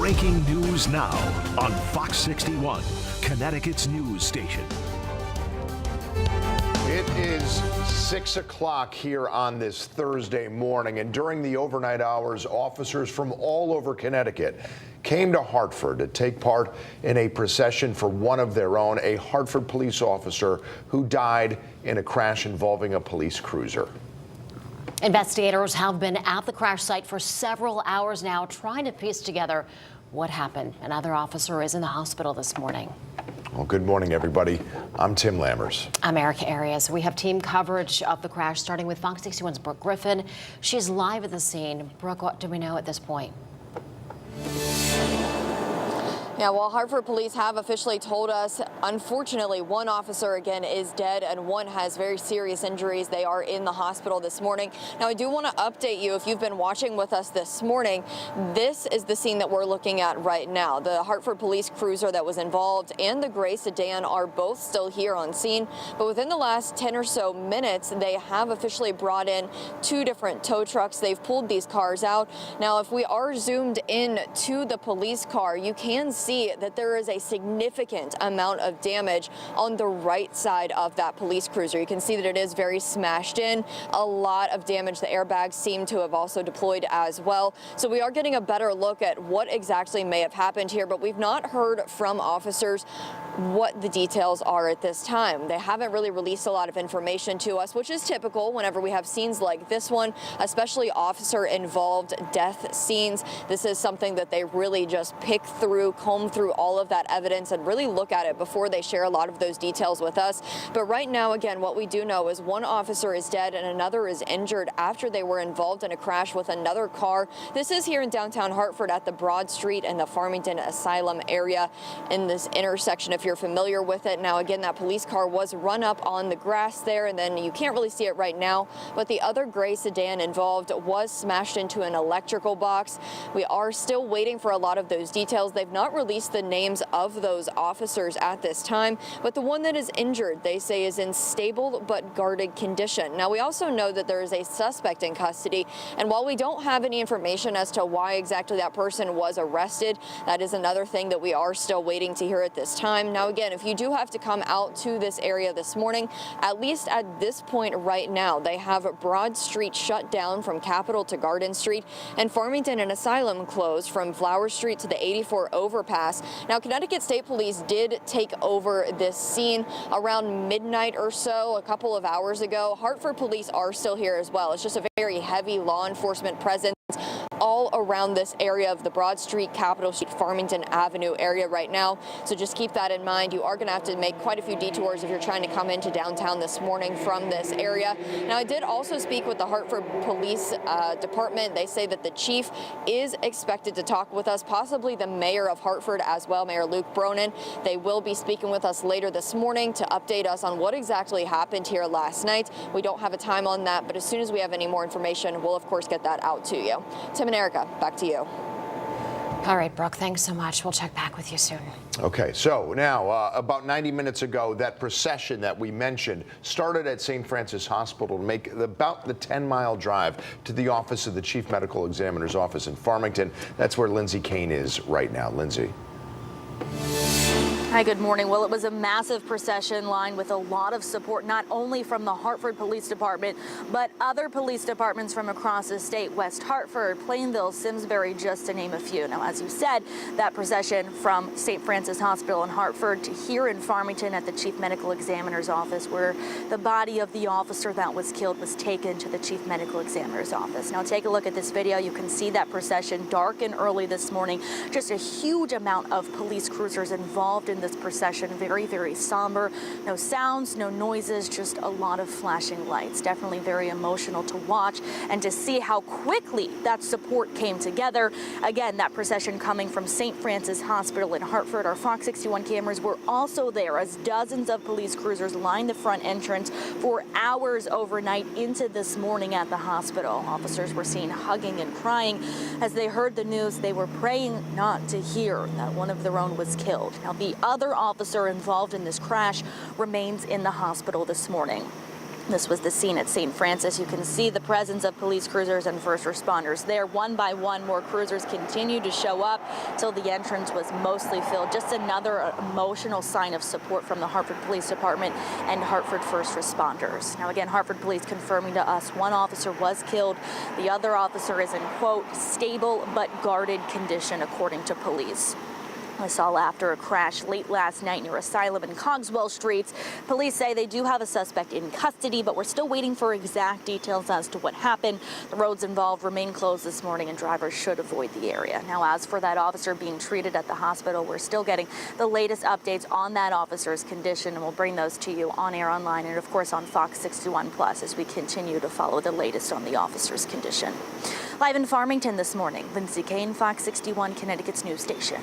Breaking news now on Fox 61, Connecticut's news station. It is 6 o'clock here on this Thursday morning, and during the overnight hours, officers from all over Connecticut came to Hartford to take part in a procession for one of their own, a Hartford police officer who died in a crash involving a police cruiser. Investigators have been at the crash site for several hours now, trying to piece together what happened. Another officer is in the hospital this morning. Well, good morning, everybody. I'm Tim Lammers. I'm Erica Arias. We have team coverage of the crash, starting with Fox 61's Brooke Griffin. She's live at the scene. Brooke, what do we know at this point? Yeah, well, Hartford police have officially told us, unfortunately, one officer again is dead and one has very serious injuries. They are in the hospital this morning. Now, I do want to update you, if you've been watching with us this morning, this is the scene that we're looking at right now. The Hartford police cruiser that was involved and the gray sedan are both still here on scene. But within the last 10 or so minutes, they have officially brought in two different tow trucks. They've pulled these cars out. Now, if we are zoomed in to the police car, you can see that there is a significant amount of damage on the right side of that police cruiser. You can see that it is very smashed in. A lot of damage. The airbags seem to have also deployed as well. So we are getting a better look at what exactly may have happened here, but we've not heard from officers what the details are at this time. They haven't really released a lot of information to us, which is typical whenever we have scenes like this one, especially officer-involved death scenes. This is something that they really just pick through, comb through all of that evidence and really look at it before they share a lot of those details with us. But right now, again, what we do know is one officer is dead and another is injured after they were involved in a crash with another car. This is here in downtown Hartford at the Broad Street and the Farmington Asylum area in this intersection, if you're familiar with it. Now, again, that police car was run up on the grass there, and then you can't really see it right now, but the other gray sedan involved was smashed into an electrical box. We are still waiting for a lot of those details. They've not released the names of those officers at this time, but the one that is injured, they say, is in stable but guarded condition. Now, we also know that there is a suspect in custody, and while we don't have any information as to why exactly that person was arrested, that is another thing that we are still waiting to hear at this time. Now, again, if you do have to come out to this area this morning, at least at this point right now, they have Broad Street shut down from Capitol to Garden Street and Farmington and Asylum closed from Flower Street to the 84 overpass. Now, Connecticut State Police did take over this scene around midnight or so a couple of hours ago. Hartford police are still here as well. It's just a very heavy law enforcement presence all around this area of the Broad Street, Capitol Street, Farmington Avenue area right now. So just keep that in mind. You are going to have to make quite a few detours if you're trying to come into downtown this morning from this area. Now, I did also speak with the Hartford Police Department. They say that the chief is expected to talk with us, possibly the mayor of Hartford as well, Mayor Luke Bronin. They will be speaking with us later this morning to update us on what exactly happened here last night. We don't have a time on that, but as soon as we have any more information, we'll of course get that out to you. Tim and Erica, back to you. All right, Brooke, thanks so much. We'll check back with you soon. Okay, so now about 90 minutes ago, that procession that we mentioned started at St. Francis Hospital to make about the 10-mile drive to the office of the Chief Medical Examiner's office in Farmington. That's where Lindsay Kane is right now. Lindsay. Hi, good morning. Well, it was a massive procession line with a lot of support, not only from the Hartford Police Department, but other police departments from across the state, West Hartford, Plainville, Simsbury, just to name a few. Now, as you said, that procession from St. Francis Hospital in Hartford to here in Farmington at the Chief Medical Examiner's office, where the body of the officer that was killed was taken to the Chief Medical Examiner's office. Now, take a look at this video. You can see that procession dark and early this morning. Just a huge amount of police cruisers involved in this procession. Very, very somber. No sounds, no noises, just a lot of flashing lights. Definitely very emotional to watch and to see how quickly that support came together. Again, that procession coming from St. Francis Hospital in Hartford. Our Fox 61 cameras were also there as dozens of police cruisers lined the front entrance for hours overnight into this morning at the hospital. Officers were seen hugging and crying as they heard the news. They were praying not to hear that one of their own was killed. Now, the other officer involved in this crash remains in the hospital this morning. This was the scene at St. Francis. You can see the presence of police cruisers and first responders there. One by one, more cruisers continue to show up till the entrance was mostly filled. Just another emotional sign of support from the Hartford Police Department and Hartford first responders. Now again, Hartford Police confirming to us one officer was killed. The other officer is in, quote, stable but guarded condition, according to police. This all after a crash late last night near Asylum and Cogswell Streets. Police say they do have a suspect in custody, but we're still waiting for exact details as to what happened. The roads involved remain closed this morning and drivers should avoid the area. Now, as for that officer being treated at the hospital, we're still getting the latest updates on that officer's condition, and we'll bring those to you on air, online, and of course on Fox 61 Plus as we continue to follow the latest on the officer's condition. Live in Farmington this morning, Lindsay Kane, Fox 61, Connecticut's news station.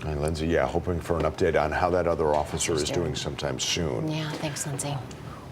And Lindsay, yeah, hoping for an update on how that other officer is doing sometime soon. Yeah, thanks, Lindsay.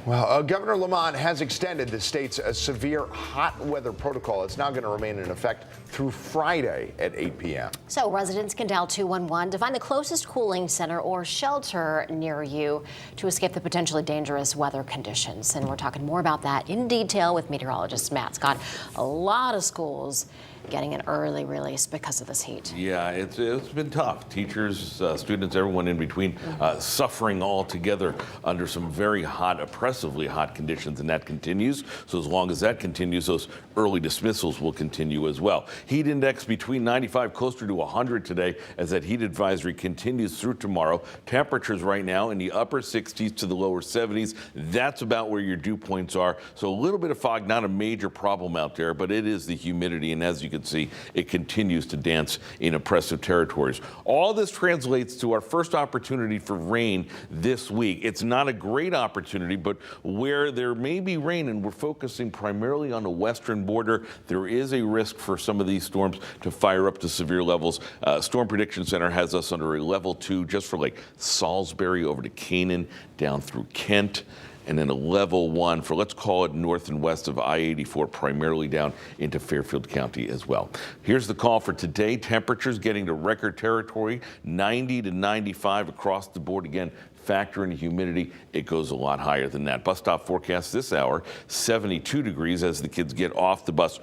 Well, Governor Lamont has extended the state's severe hot weather protocol. It's now going to remain in effect through Friday at 8 p.m. So residents can dial 211 to find the closest cooling center or shelter near you to escape the potentially dangerous weather conditions. And we're talking more about that in detail with meteorologist Matt Scott. A lot of schools getting an early release because of this heat. Yeah, it's been tough. Teachers, students, everyone in between, suffering all together under some very hot, oppressively hot conditions, and that continues. So as long as that continues, those early dismissals will continue as well. Heat index between 95, closer to 100 today, as that heat advisory continues through tomorrow. Temperatures right now in the upper 60s to the lower 70s. That's about where your dew points are. So a little bit of fog, not a major problem out there, but it is the humidity, and as you can see, it continues to dance in oppressive territories. All this translates to our first opportunity for rain this week. It's not a great opportunity, but where there may be rain, and we're focusing primarily on the western border, there is a risk for some of these storms to fire up to severe levels. Storm Prediction Center has us under a level 2 just for like Salisbury over to Canaan, down through Kent, and then a level 1 for, let's call it, north and west of I-84, primarily down into Fairfield County as well. Here's the call for today. Temperatures getting to record territory, 90 to 95 across the board. Again, factor in humidity, it goes a lot higher than that. Bus stop forecast this hour, 72 degrees as the kids get off the bus.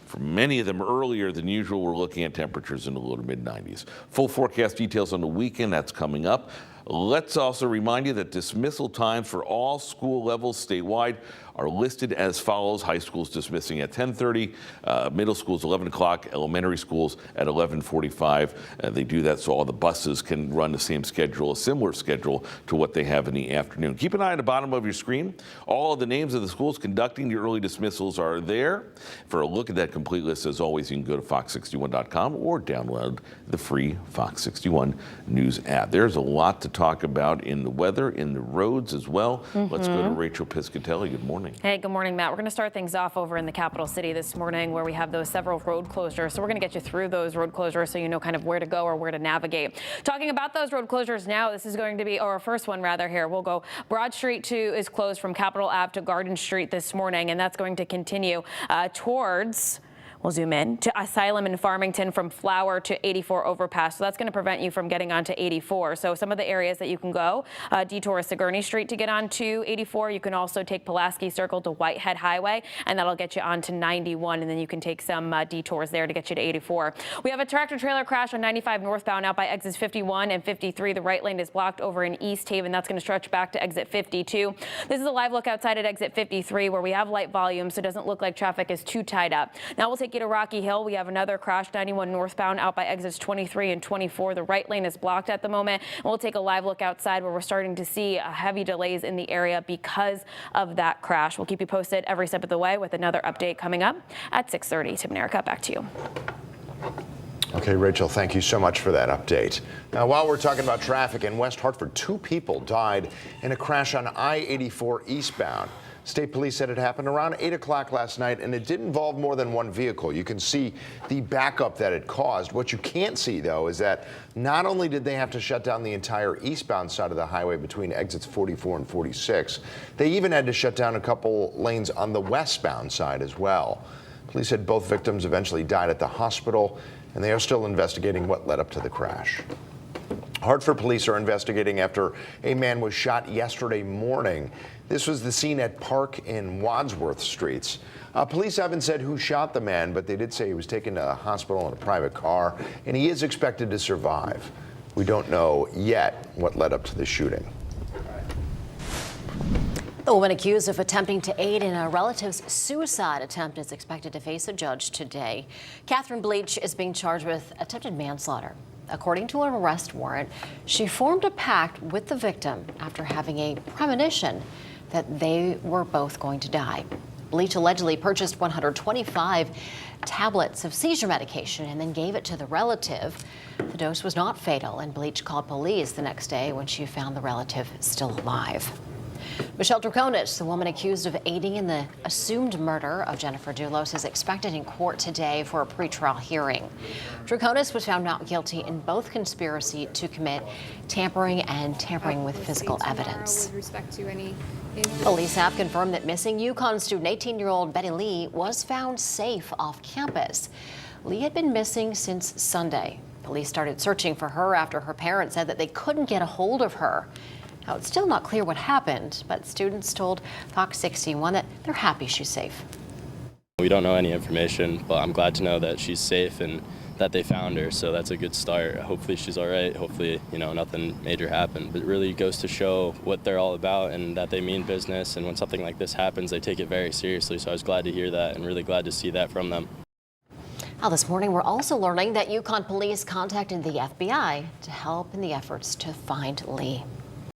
For many of them earlier than usual, we're looking at temperatures in the low to mid 90s. Full forecast details on the weekend, that's coming up. Let's also remind you that dismissal times for all school levels statewide are listed as follows. High schools dismissing at 10:30, middle schools 11 o'clock, elementary schools at 11:45. They do that so all the buses can run the same schedule, a similar schedule to what they have in the afternoon. Keep an eye on the bottom of your screen. All of the names of the schools conducting the early dismissals are there. For a look at that complete list, as always, you can go to fox61.com or download the free Fox 61 News app. There's a lot to talk about in the weather, in the roads as well. Let's go to Rachel Piscatelli. Good morning. Hey, good morning, Matt. We're going to start things off over in the capital city this morning where we have those several road closures. So we're going to get you through those road closures so you know kind of where to go or where to navigate. Talking about those road closures now, this is going to be, or our first one rather here, we'll go Broad Street is closed from Capitol Ave to Garden Street this morning, and that's going to continue towards... We'll zoom in to Asylum in Farmington from Flower to 84 overpass. So that's going to prevent you from getting onto 84. So some of the areas that you can go, detour Sigourney Street to get onto 84. You can also take Pulaski Circle to Whitehead Highway, and that'll get you onto 91. And then you can take some detours there to get you to 84. We have a tractor trailer crash on 95 northbound out by exits 51 and 53. The right lane is blocked over in East Haven. That's going to stretch back to exit 52. This is a live look outside at exit 53 where we have light volume, so it doesn't look like traffic is too tied up. Now we'll take you to Rocky Hill. We have another crash, 91 northbound out by exits 23 and 24. The right lane is blocked at the moment. And we'll take a live look outside where we're starting to see heavy delays in the area because of that crash. We'll keep you posted every step of the way with another update coming up at 6:30. Tim and Erica, back to you. Okay, Rachel, thank you so much for that update. Now, while we're talking about traffic in West Hartford, 2 people died in a crash on I-84 eastbound. State police said it happened around 8 o'clock last night, and it did involve more than one vehicle. You can see the backup that it caused. What you can't see, though, is that not only did they have to shut down the entire eastbound side of the highway between exits 44 and 46, they even had to shut down a couple lanes on the westbound side as well. Police said both victims eventually died at the hospital, and they are still investigating what led up to the crash. Hartford police are investigating after a man was shot yesterday morning. This was the scene at Park and Wadsworth Streets. Police haven't said who shot the man, but they did say he was taken to a hospital in a private car, and he is expected to survive. We don't know yet what led up to the shooting. The woman accused of attempting to aid in a relative's suicide attempt is expected to face a judge today. Catherine Bleach is being charged with attempted manslaughter. According to an arrest warrant, she formed a pact with the victim after having a premonition that they were both going to die. Bleach allegedly purchased 125 tablets of seizure medication and then gave it to the relative. The dose was not fatal, and Bleach called police the next day when she found the relative still alive. Michelle Draconis, the woman accused of aiding in the assumed murder of Jennifer Dulos, is expected in court today for a pretrial hearing. Draconis was found not guilty in both conspiracy to commit tampering and tampering with physical evidence. With respect to any Police have confirmed that missing UConn student 18-year-old Betty Lee was found safe off campus. Lee had been missing since Sunday. Police started searching for her after her parents said that they couldn't get a hold of her. Now, it's still not clear what happened, but students told Fox 61 that they're happy she's safe. We don't know any information, but I'm glad to know that she's safe and that they found her, so that's a good start. Hopefully she's all right. Hopefully, nothing major happened. But it really goes to show what they're all about and that they mean business, and when something like this happens, they take it very seriously, so I was glad to hear that and really glad to see that from them. Now, this morning, we're also learning that UConn police contacted the FBI to help in the efforts to find Lee.